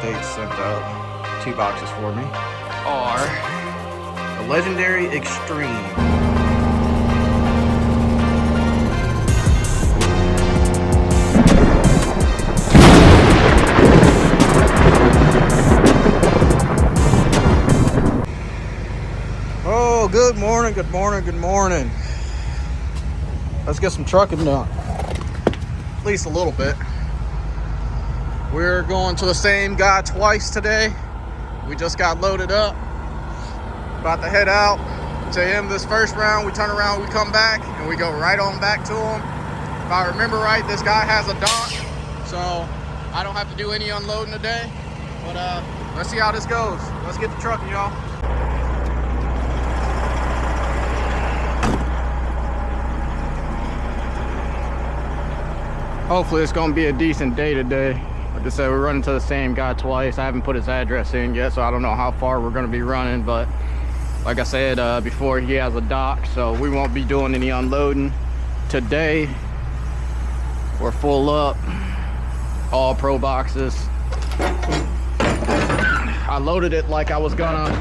States sent out 2 boxes for me Are the Legendary Extreme. Oh, good morning, good morning, good morning. Let's get some trucking done. At least a little bit. We're going to the same guy twice today. We just got loaded up. About to head out to him this first round. We turn around, we come back, and we go right on back to him. If I remember right, this guy has a dock, so I don't have to do any unloading today. But let's see how this goes. Let's get the trucking, y'all. Hopefully it's gonna be a decent day today. Like I said, we're running to the same guy twice. I haven't put his address in yet, so I don't know how far we're gonna be running, but like I said before, he has a dock, so we won't be doing any unloading today. We're full up, all pro boxes. I loaded it like I was gonna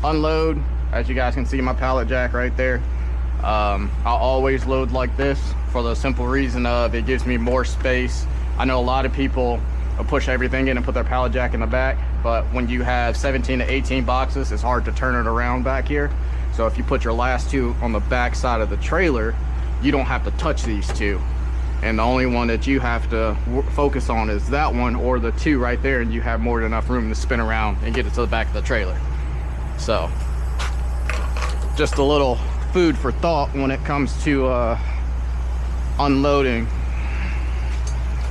unload. As you guys can see, my pallet jack right there. I always load like this for the simple reason of it gives me more space. I know a lot of people will push everything in and put their pallet jack in the back, but when you have 17 to 18 boxes, it's hard to turn it around back here. So if you put your last 2 on the back side of the trailer, you don't have to touch these 2. And the only one that you have to focus on is that one or the 2 right there, and you have more than enough room to spin around and get it to the back of the trailer. So just a little food for thought when it comes to unloading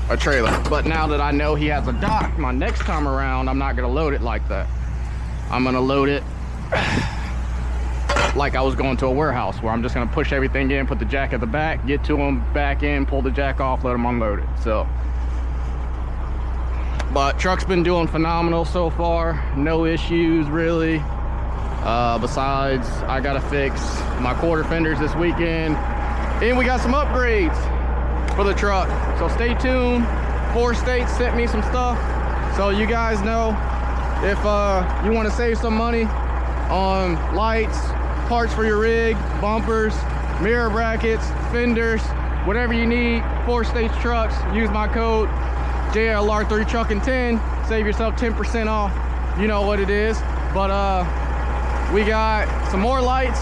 a trailer. But now that I know he has a dock, my next time around, I'm not gonna load it like that. I'm gonna load it like I was going to a warehouse, where I'm just gonna push everything in, put the jack at the back, get to him, back in, pull the jack off, let him unload it. So, but truck's been doing phenomenal so far. No issues really. Besides, I gotta fix my quarter fenders this weekend, and we got some upgrades for the truck, so stay tuned. 4 states sent me some stuff, so you guys know if you want to save some money on lights, parts for your rig, bumpers, mirror brackets, fenders, whatever you need. 4 states trucks, use my code JLR3 Trucking 10, save yourself 10% off. You know what it is. But we got some more lights,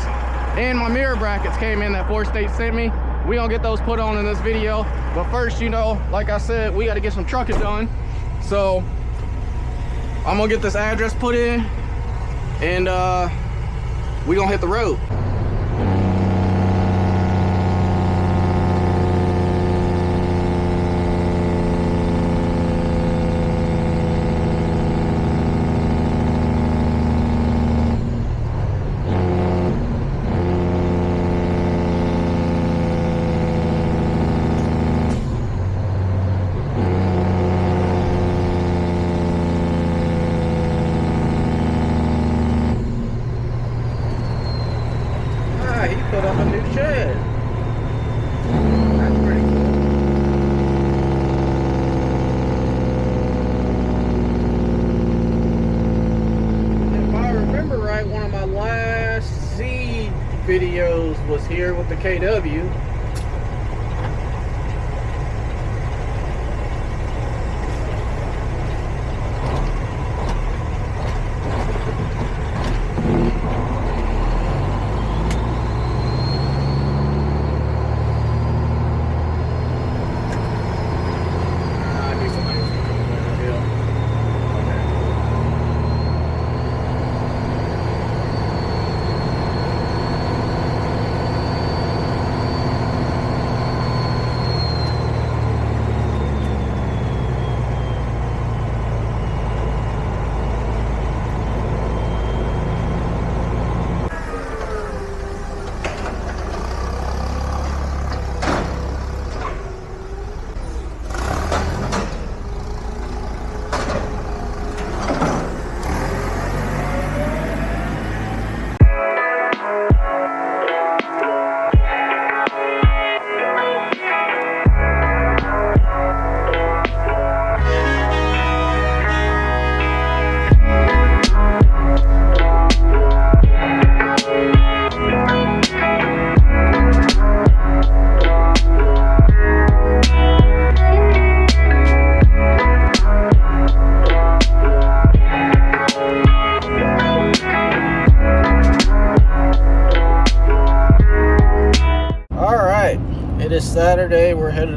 and my mirror brackets came in that 4 states sent me. We gonna get those put on in this video, but first, you know, like I said, we got to get some trucking done. So I'm gonna get this address put in, and we gonna hit the road. He put up a new shed. That's pretty cool. If I remember right, one of my last seed videos was here with the KW.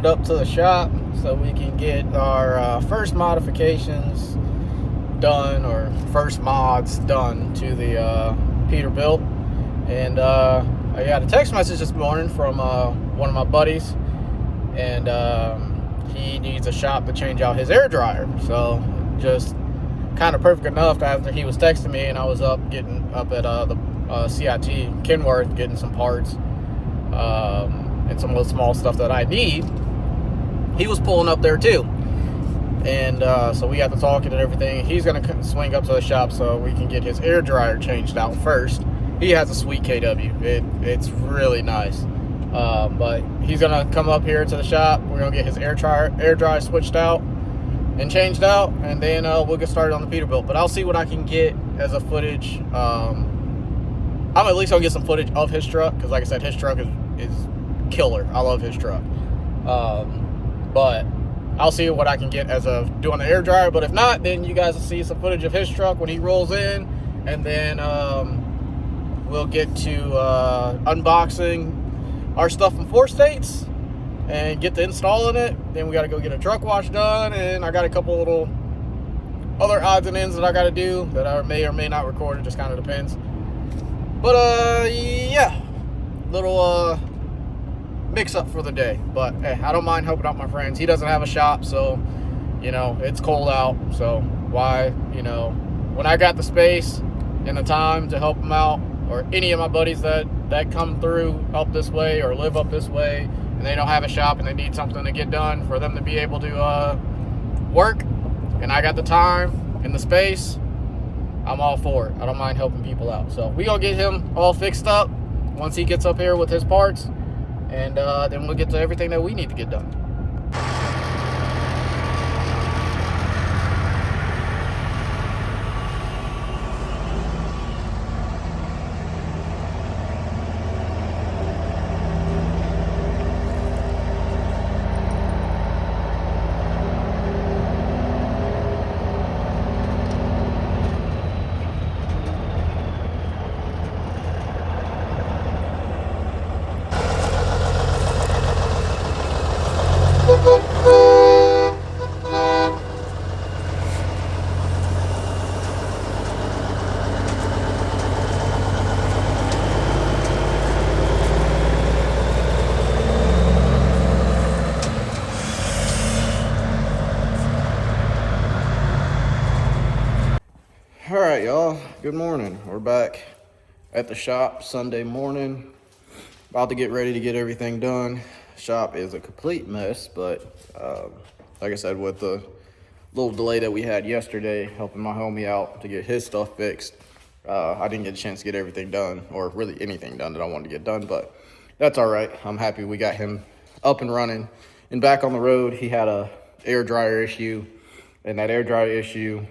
headed up to the shop so we can get our first modifications done, or first mods done to the Peterbilt. And I got a text message this morning from one of my buddies, and he needs a shop to change out his air dryer. So just kind of perfect enough after he was texting me, and I was up at the CIT Kenworth getting some parts and some of the small stuff that I need. He was pulling up there too, and so we got to talking and everything. He's gonna swing up to the shop so we can get his air dryer changed out first. He has a sweet KW. It's really nice. But he's gonna come up here to the shop. We're gonna get his air dryer switched out and changed out, and then we'll get started on the Peterbilt. But I'll see what I can get as a footage. I'm at least gonna get some footage of his truck, because like I said, his truck is killer. I love his truck. But I'll see what I can get as of doing the air dryer. But if not, then you guys will see some footage of his truck when he rolls in, and then we'll get to unboxing our stuff from 4 states and get to installing it. Then we got to go get a truck wash done, and I got a couple little other odds and ends that I got to do that I may or may not record. It just kind of depends. But yeah, little mix up for the day. But hey, I don't mind helping out my friends. He doesn't have a shop, so you know it's cold out, so why, you know, when I got the space and the time to help him out, or any of my buddies that come through up this way or live up this way, and they don't have a shop and they need something to get done for them to be able to work, and I got the time and the space, I'm all for it. I don't mind helping people out. So we gonna get him all fixed up once he gets up here with his parts, and then we'll get to everything that we need to get done. All right, y'all, good morning. We're back at the shop Sunday morning, about to get ready to get everything done. Shop is a complete mess, but like I said, with the little delay that we had yesterday helping my homie out to get his stuff fixed, I didn't get a chance to get everything done, or really anything done that I wanted to get done, but that's all right. I'm happy we got him up and running and back on the road. He had a air dryer issue, and that air dryer issue,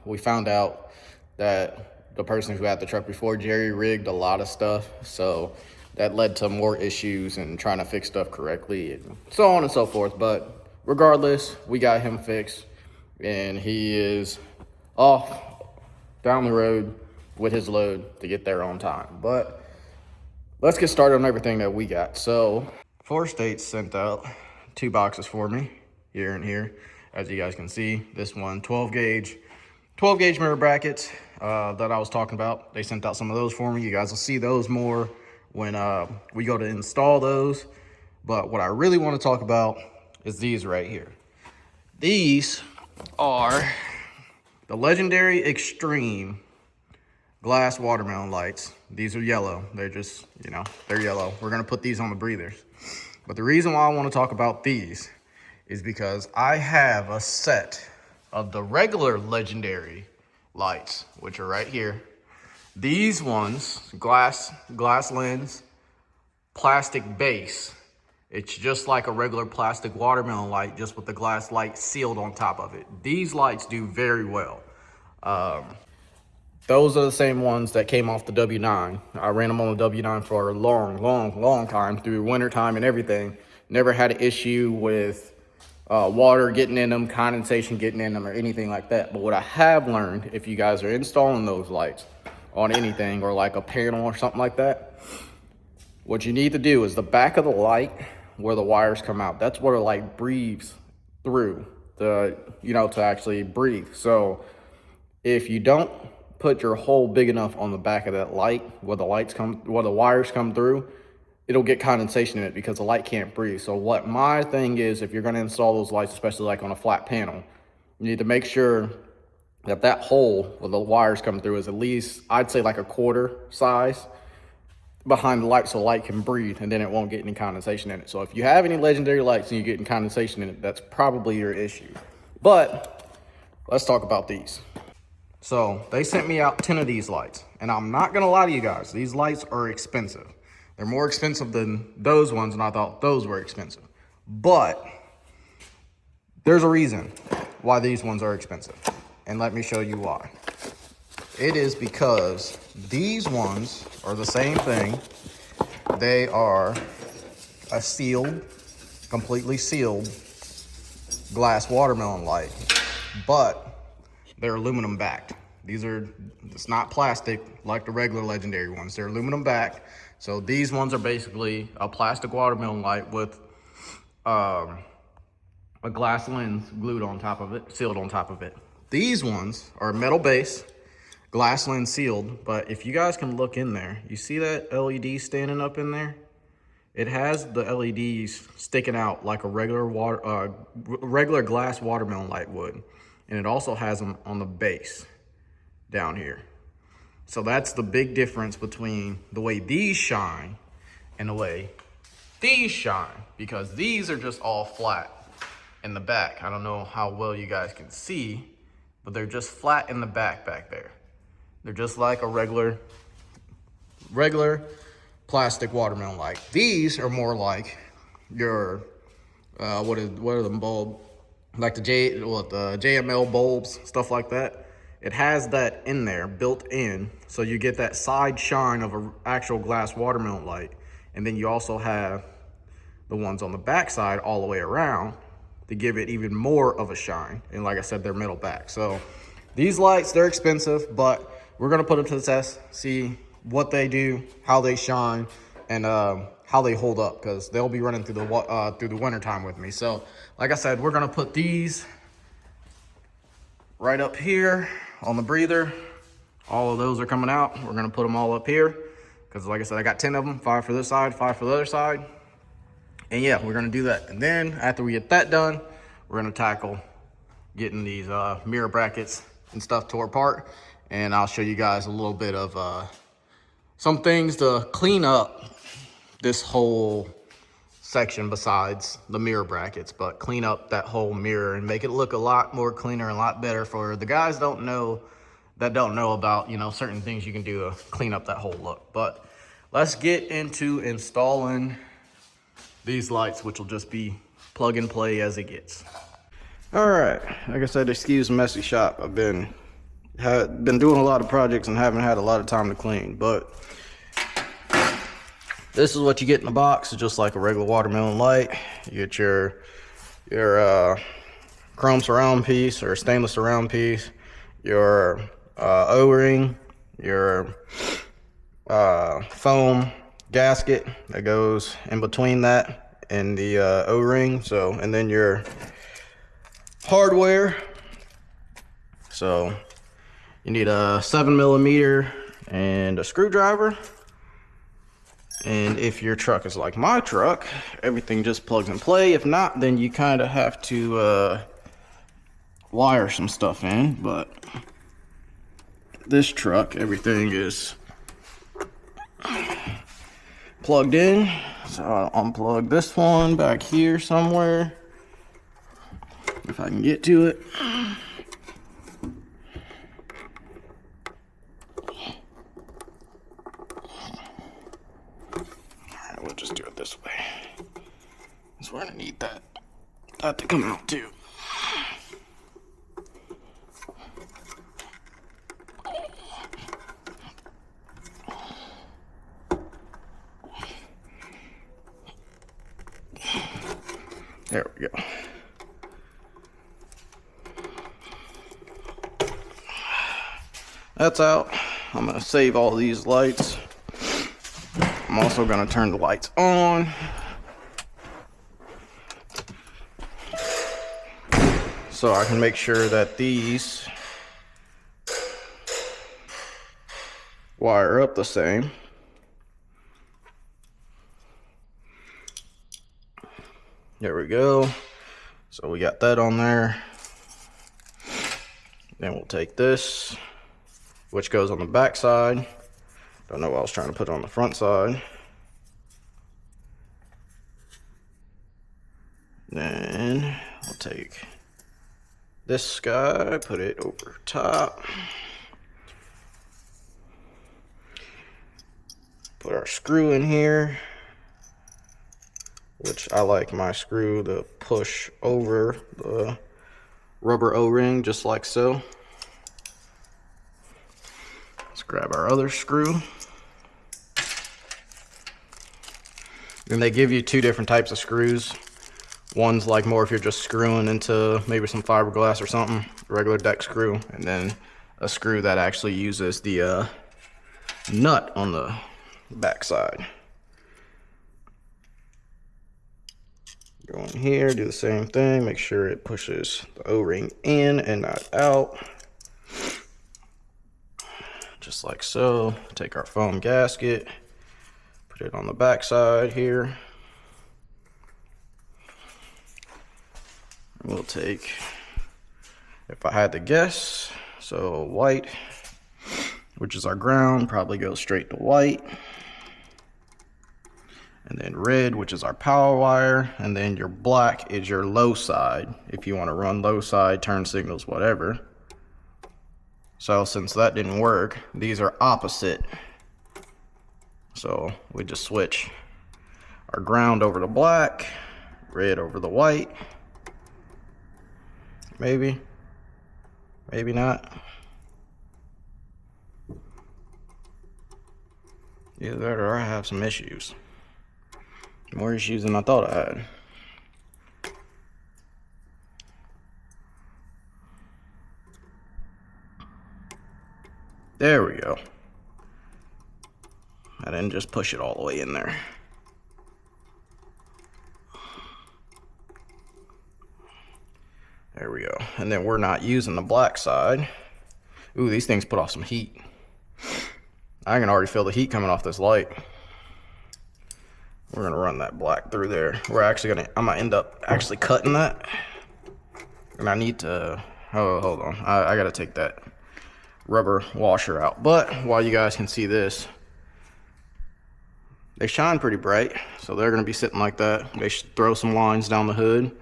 we found out that the person who had the truck before jerry rigged a lot of stuff, so that led to more issues and trying to fix stuff correctly and so on and so forth. But regardless, we got him fixed, and he is off down the road with his load to get there on time. But let's get started on everything that we got. So 4 states sent out 2 boxes for me here and here. As you guys can see, this one 12 gauge mirror brackets that I was talking about. They sent out some of those for me. You guys will see those more when we go to install those. But what I really want to talk about is these right here. These are the legendary Extreme glass watermelon lights. These are yellow. They're just, you know, they're yellow. We're going to put these on the breathers. But the reason why I want to talk about these is because I have a set of the regular legendary lights, which are right here. These ones, glass lens, plastic base. It's just like a regular plastic watermelon light, just with the glass light sealed on top of it. These lights do very well. Those are the same ones that came off the W9. I ran them on the W9 for a long time, through winter time and everything. Never had an issue with water getting in them, condensation getting in them, or anything like that. But what I have learned, if you guys are installing those lights on anything, or like a panel or something like that, what you need to do is the back of the light where the wires come out. That's where the light breathes through the, to actually breathe. So if you don't put your hole big enough on the back of that light where the wires come through, it'll get condensation in it because the light can't breathe. So what my thing is, if you're going to install those lights, especially like on a flat panel, you need to make sure that that hole where the wires come through is at least, I'd say, like a quarter size behind the light, so the light can breathe, and then it won't get any condensation in it. So if you have any legendary lights and you're getting condensation in it, that's probably your issue. But let's talk about these. So they sent me out 10 of these lights, and I'm not gonna lie to you guys, these lights are expensive. They're more expensive than those ones, and I thought those were expensive. But there's a reason why these ones are expensive, and let me show you why. It is because these ones are the same thing. They are a sealed, completely sealed glass watermelon light, but they're aluminum backed. It's not plastic like the regular legendary ones. They're aluminum backed. So these ones are basically a plastic watermelon light with a glass lens glued on top of it, sealed on top of it. These ones are metal base, glass lens sealed, but if you guys can look in there, you see that LED standing up in there? It has the LEDs sticking out like a regular glass watermelon light would. And it also has them on the base down here. So that's the big difference between the way these shine and the way these shine, because these are just all flat in the back. I don't know how well you guys can see, but they're just flat in the back there. They're just like a regular plastic watermelon light. These are more like your what are them bulb, like the JML bulbs, stuff like that. It has that in there built in, so you get that side shine of an actual glass watermelon light, and then you also have the ones on the back side all the way around to give it even more of a shine. And like I said, they're metal back. So these lights, they're expensive, but we're gonna put them to the test, see what they do, how they shine, and how they hold up, because they'll be running through the winter time with me. So like I said, we're gonna put these right up here on the breather. All of those are coming out. We're gonna put them all up here, because like I said, I got 10 of them, 5 for this side, 5 for the other side. And yeah, we're gonna do that. And then after we get that done, we're gonna tackle getting these mirror brackets and stuff tore apart. And I'll show you guys a little bit of some things to clean up this whole section besides the mirror brackets, but clean up that whole mirror and make it look a lot more cleaner and a lot better for the guys that don't know about, certain things you can do to clean up that whole look. But let's get into installing these lights, which will just be plug and play as it gets. All right, like I said, excuse the messy shop. I've been doing a lot of projects and haven't had a lot of time to clean, but this is what you get in the box. It's just like a regular watermelon light. You get your chrome surround piece or stainless surround piece, your O-ring, your foam gasket that goes in between that and the O-ring. So, and then your hardware. So you need a 7mm and a screwdriver. And if your truck is like my truck, everything just plugs and play. If not, then you kind of have to wire some stuff in. But this truck, everything is plugged in. So I'll unplug this one back here somewhere, if I can get to it. We'll just do it this way. That's where I need that to come out too. There we go. That's out. I'm gonna save all these lights. I'm also gonna turn the lights on. so I can make sure that these wire up the same. There we go. So we got that on there. Then we'll take this, which goes on the back side. Don't know why I was trying to put it on the front side. Then we'll take this guy, put it over top. Put our screw in here, which I like my screw to push over the rubber O-ring just like so. Let's grab our other screw. And they give you two different types of screws. One's like more if you're just screwing into maybe some fiberglass or something, regular deck screw, and then a screw that actually uses the nut on the back side. Go in here, do the same thing, make sure it pushes the O-ring in and not out. Just like so. Take our foam gasket, put it on the back side here. We'll take, if I had to guess, so white, which is our ground, probably goes straight to white. And then red, which is our power wire, and then your black is your low side, if you want to run low side, turn signals, whatever. So since that didn't work, these are opposite. So we just switch our ground over to black, red over the white. Maybe, maybe not. Either that or I have some issues. More issues than I thought I had. There we go. I didn't just push it all the way in there. There we go. And then we're not using the black side. Ooh, these things put off some heat. I can already feel the heat coming off this light. We're gonna run that black through there. I'm gonna end up actually cutting that. And I need to, oh, hold on. I gotta take that rubber washer out. But while you guys can see this, they shine pretty bright. So they're gonna be sitting like that. They should throw some lines down the hood.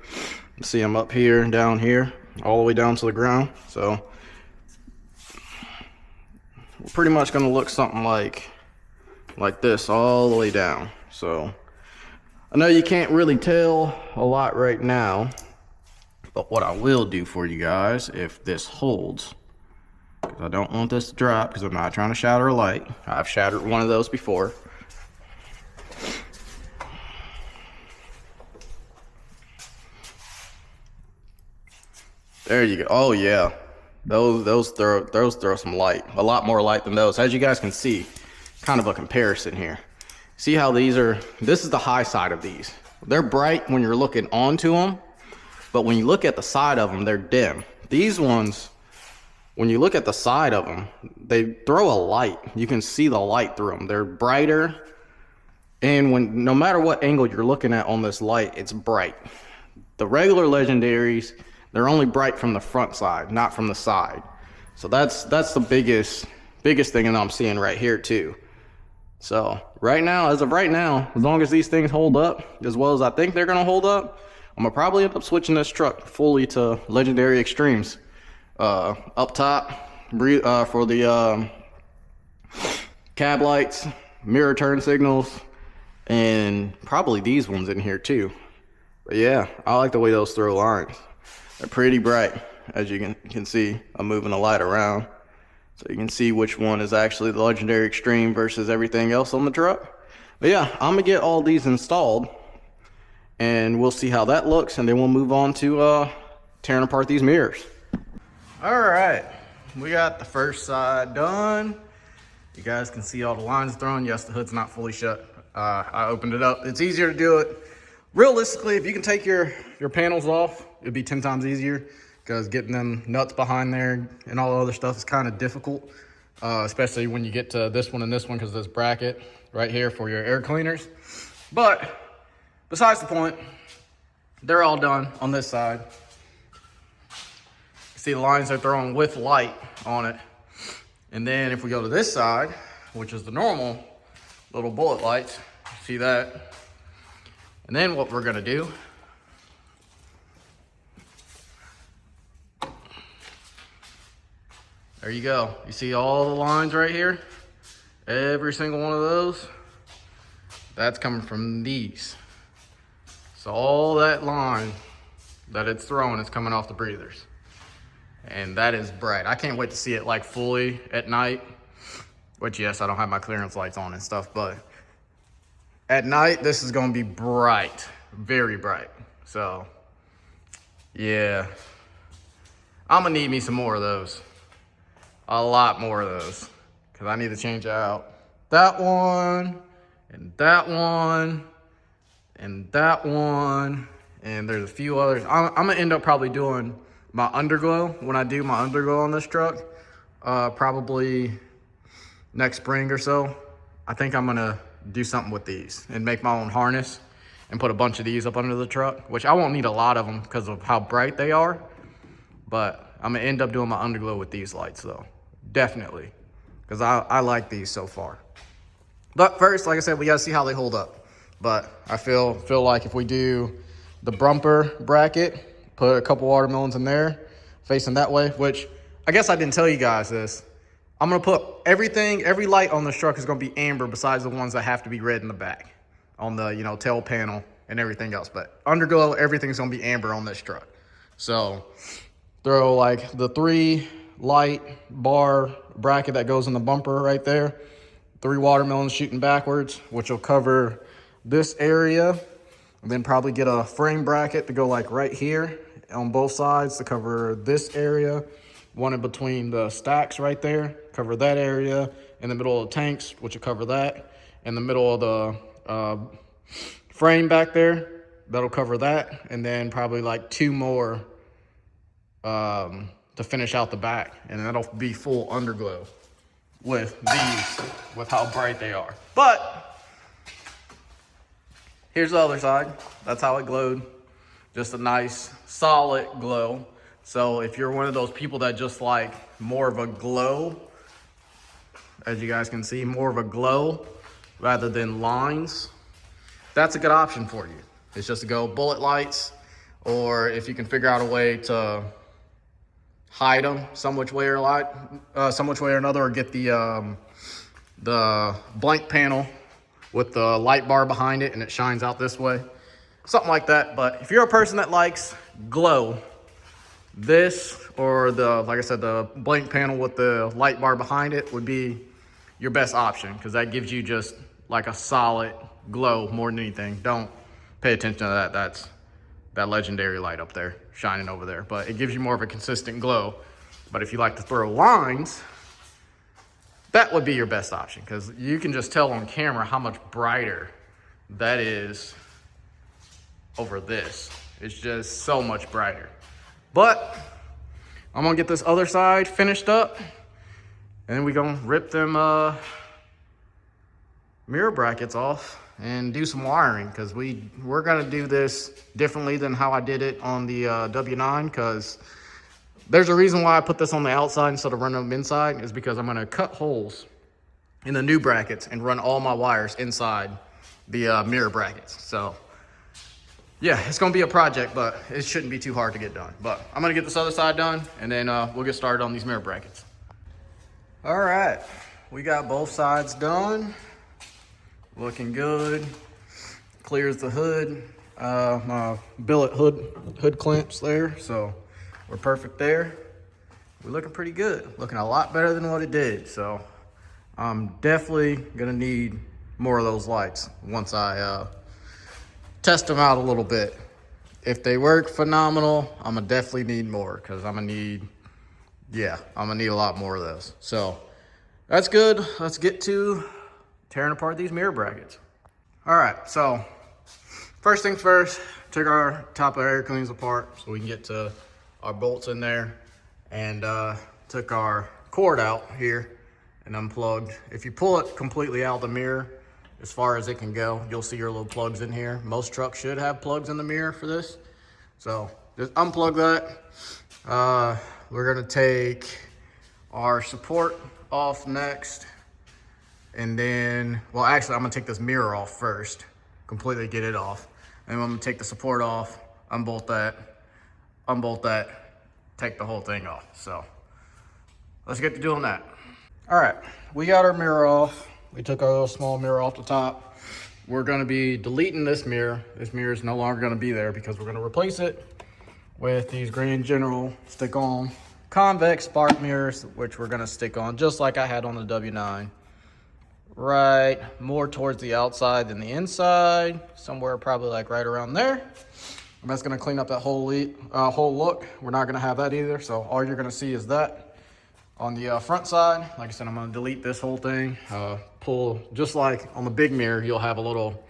See them up here and down here, all the way down to the ground. So we're pretty much gonna look something like this all the way down. So I know you can't really tell a lot right now, but what I will do for you guys, if this holds, because I don't want this to drop, because I'm not trying to shatter a light. I've shattered one of those before. There you go. Oh yeah, those throw some light, a lot more light than those. As you guys can see, kind of a comparison here. See how these are, this is the high side of these. They're bright when you're looking onto them, but when you look at the side of them, they're dim. These ones, when you look at the side of them, they throw a light. You can see the light through them. They're brighter, and no matter what angle you're looking at on this light, it's bright. The regular Legendaries, they're only bright from the front side, not from the side. So that's the biggest thing that I'm seeing right here too. So right now, as of right now, as long as these things hold up as well as I think they're gonna hold up, I'm gonna probably end up switching this truck fully to Legendary Extremes. Up top, for the cab lights, mirror turn signals, and probably these ones in here too. But yeah, I like the way those throw lines. They're pretty bright, as you can see. I'm moving the light around, so you can see which one is actually the Legendary Extreme versus everything else on the truck. But yeah, I'm gonna get all these installed, and we'll see how that looks, and then we'll move on to tearing apart these mirrors. All right, we got the first side done. You guys can see all the lines thrown. Yes, the hood's not fully shut. I opened it up. It's easier to do it. Realistically, if you can take your panels off, it'd be 10 times easier. because getting them nuts behind there and all the other stuff is kind of difficult, especially when you get to this one and this one, because this bracket right here for your air cleaners. But besides the point, they're all done on this side. See the lines they're throwing with light on it. And then if we go to this side, which is the normal little bullet lights, see that? And then what we're gonna do, there you go. You see all the lines right here? Every single one of those, that's coming from these. So all that line that it's throwing is coming off the breathers. And that is bright. I can't wait to see it like fully at night, which yes, I don't have my clearance lights on and stuff, but at night, this is gonna be bright, very bright. So yeah, I'm gonna need me some more of those. A lot more of those, because I need to change out that one, and that one, and that one, and there's a few others. I'm gonna end up probably doing my underglow when I do my underglow on this truck, probably next spring or so. I think I'm gonna do something with these and make my own harness and put a bunch of these up under the truck, which I won't need a lot of them because of how bright they are, but I'm gonna end up doing my underglow with these lights though, definitely, because I like these so far. But first, like I said, we gotta see how they hold up. But I feel like if we do the bumper bracket, put a couple watermelons in there, facing that way, which I guess I didn't tell you guys this. I'm gonna put every light on this truck is gonna be amber besides the ones that have to be red in the back, on the, you know, tail panel and everything else. But underglow, everything's gonna be amber on this truck. So throw like the 3 light bar bracket that goes in the bumper right there, 3 watermelons shooting backwards, which will cover this area. And then probably get a frame bracket to go like right here on both sides to cover this area. One in between the stacks right there, cover that area. In the middle of the tanks, which will cover that. In the middle of the frame back there, that'll cover that. And then probably like 2 more to finish out the back. And that'll be full underglow with these, with how bright they are. But here's the other side. That's how it glowed. Just a nice solid glow. So if you're one of those people that just like more of a glow, as you guys can see, more of a glow rather than lines, that's a good option for you. It's just to go bullet lights, or if you can figure out a way to hide them some which way or another, or get the blank panel with the light bar behind it and it shines out this way, something like that. But if you're a person that likes glow, this or the, like I said, the blank panel with the light bar behind it would be your best option, because that gives you just like a solid glow more than anything. Don't pay attention to that. That's that legendary light up there shining over there, but it gives you more of a consistent glow. But if you like to throw lines, that would be your best option, because you can just tell on camera how much brighter that is over this. It's just so much brighter. But I'm gonna get this other side finished up, and then we're gonna rip them mirror brackets off and do some wiring, because we're gonna do this differently than how I did it on the W9, because there's a reason why I put this on the outside instead of running them inside, is because I'm gonna cut holes in the new brackets and run all my wires inside the mirror brackets. So yeah, it's gonna be a project, but it shouldn't be too hard to get done. But I'm gonna get this other side done, and then we'll get started on these mirror brackets. All right, we got both sides done. Looking good. Clears the hood. My billet hood clamps there, so we're perfect there. We're looking pretty good. Looking a lot better than what it did. So I'm definitely gonna need more of those lights once I test them out a little bit. If they work phenomenal, I'm gonna definitely need more, because I'm gonna need a lot more of those. So that's good. Let's get to tearing apart these mirror brackets. All right, so first things first, take our top of air cleans apart so we can get to our bolts in there, and took our cord out here and unplugged. If you pull it completely out the mirror, as far as it can go, you'll see your little plugs in here. Most trucks should have plugs in the mirror for this. So just unplug that. We're gonna take our support off next. And then, well, actually, I'm gonna take this mirror off first, completely get it off. And I'm gonna take the support off, unbolt that, take the whole thing off. So let's get to doing that. All right, we got our mirror off. We took our little small mirror off the top. We're gonna be deleting this mirror. This mirror is no longer gonna be there because we're gonna replace it with these Grand General stick-on convex spark mirrors, which we're gonna stick on just like I had on the W9. Right, more towards the outside than the inside, somewhere probably like right around there. And that's gonna clean up that whole look. We're not gonna have that either, so all you're gonna see is that. On the front side, like I said, I'm gonna delete this whole thing. Pull, just like on the big mirror, you'll have a little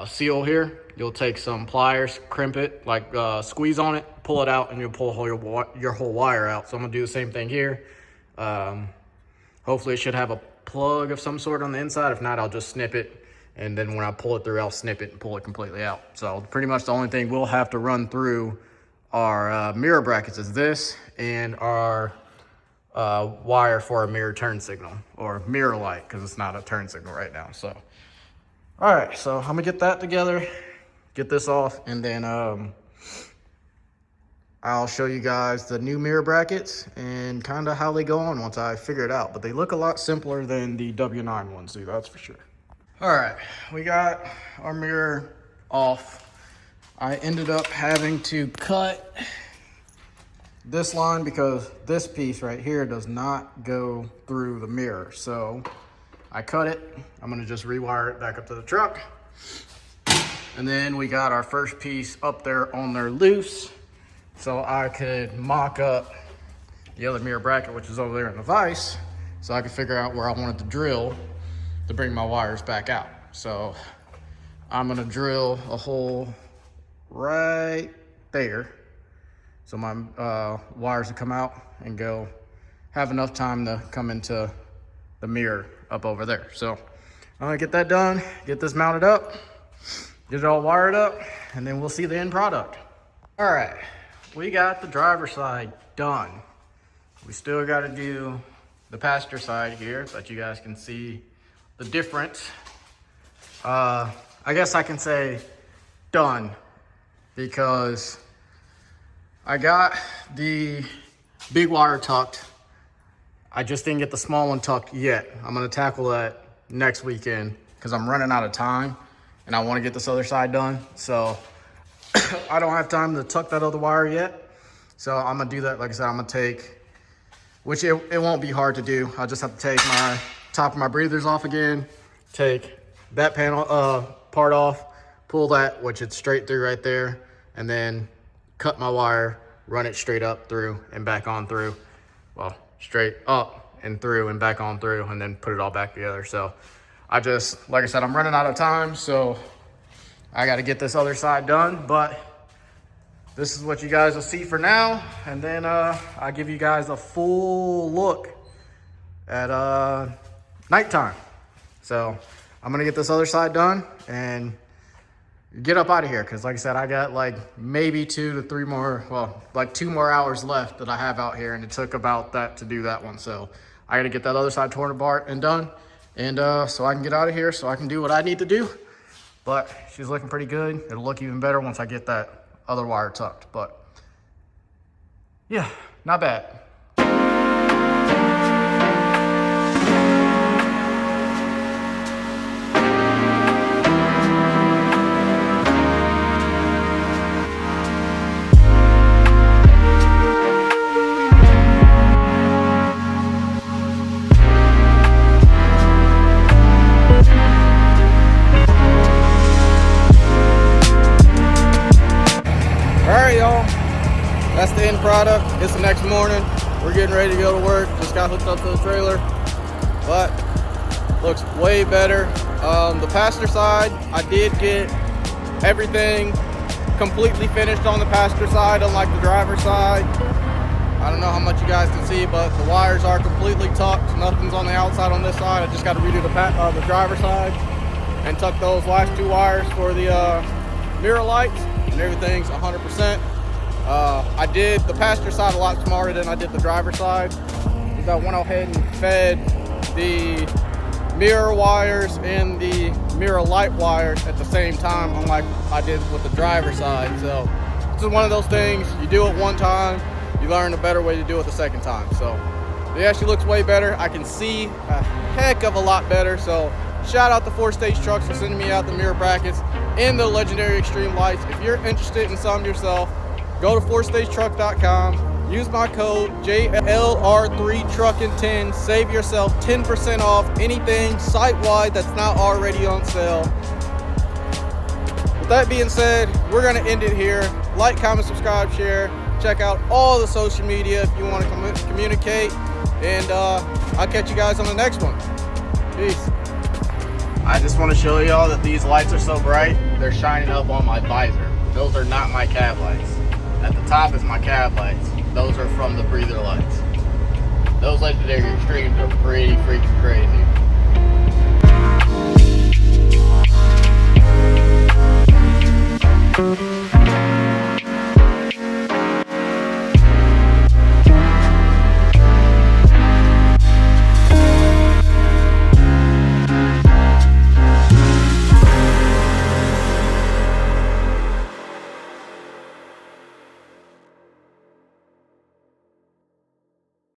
seal here. You'll take some pliers, crimp it, like squeeze on it, pull it out, and you'll pull your whole wire out. So I'm gonna do the same thing here. Hopefully it should have a plug of some sort on the inside. If not, I'll just snip it. And then when I pull it through, I'll snip it and pull it completely out. So pretty much the only thing we'll have to run through our mirror brackets is this and our wire for a mirror turn signal, or mirror light, because it's not a turn signal right now. So all right, so I'm gonna get that together, get this off, and then I'll show you guys the new mirror brackets and kind of how they go on once I figure it out. But they look a lot simpler than the W9 ones do, that's for sure. All right, we got our mirror off. I ended up having to cut this line because this piece right here does not go through the mirror. So I cut it. I'm gonna just rewire it back up to the truck. And then we got our first piece up there on there loose, so I could mock up the other mirror bracket, which is over there in the vise, so I could figure out where I wanted to drill to bring my wires back out. So I'm gonna drill a hole right there, so my wires will come out and go, have enough time to come into the mirror up over there. So I'm gonna get that done, get this mounted up, get it all wired up, and then we'll see the end product. All right, we got the driver's side done. We still gotta do the passenger side here, so that you guys can see the difference. I guess I can say done, because I got the big wire tucked. I just didn't get the small one tucked yet. I'm gonna tackle that next weekend because I'm running out of time and I wanna get this other side done. So I don't have time to tuck that other wire yet. So I'm gonna do that, like I said, I'm gonna take, which it won't be hard to do. I'll just have to take my top of my breathers off again, take that panel part off, pull that, which it's straight through right there, and then cut my wire, run it straight up through and back on through. Well, straight up and through and back on through, and then put it all back together. So I just, like I said, I'm running out of time, so I got to get this other side done. But this is what you guys will see for now, and then I'll give you guys a full look at nighttime. So I'm gonna get this other side done and get up out of here, because like I said, I got like maybe 2 to 3 more, well, like 2 more hours left that I have out here, and it took about that to do that one. So I gotta get that other side torn apart and done, and so I can get out of here so I can do what I need to do. But she's looking pretty good. It'll look even better once I get that other wire tucked. But yeah, not bad. That's the end product. It's the next morning. We're getting ready to go to work. Just got hooked up to the trailer, but looks way better. The passenger side, I did get everything completely finished on the passenger side, unlike the driver's side. I don't know how much you guys can see, but the wires are completely tucked. Nothing's on the outside on this side. I just got to redo the driver's side and tuck those last 2 wires for the mirror lights, and everything's 100%. I did the passenger side a lot smarter than I did the driver's side. I went ahead and fed the mirror wires and the mirror light wires at the same time, unlike I did with the driver's side. So this is one of those things, you do it one time, you learn a better way to do it the second time. So it actually looks way better. I can see a heck of a lot better. So shout out to 4-Stage Trucks for sending me out the mirror brackets and the legendary extreme lights. If you're interested in some yourself, go to 4stagetruck.com. Use my code JLR3Truckin10. Save yourself 10% off anything site-wide that's not already on sale. With that being said, we're going to end it here. Like, comment, subscribe, share. Check out all the social media if you want to communicate. And I'll catch you guys on the next one. Peace. I just want to show y'all that these lights are so bright, they're shining up on my visor. Those are not my cab lights. At the top is my cab lights. Those are from the breather lights. Those legendary extremes are pretty freaking crazy.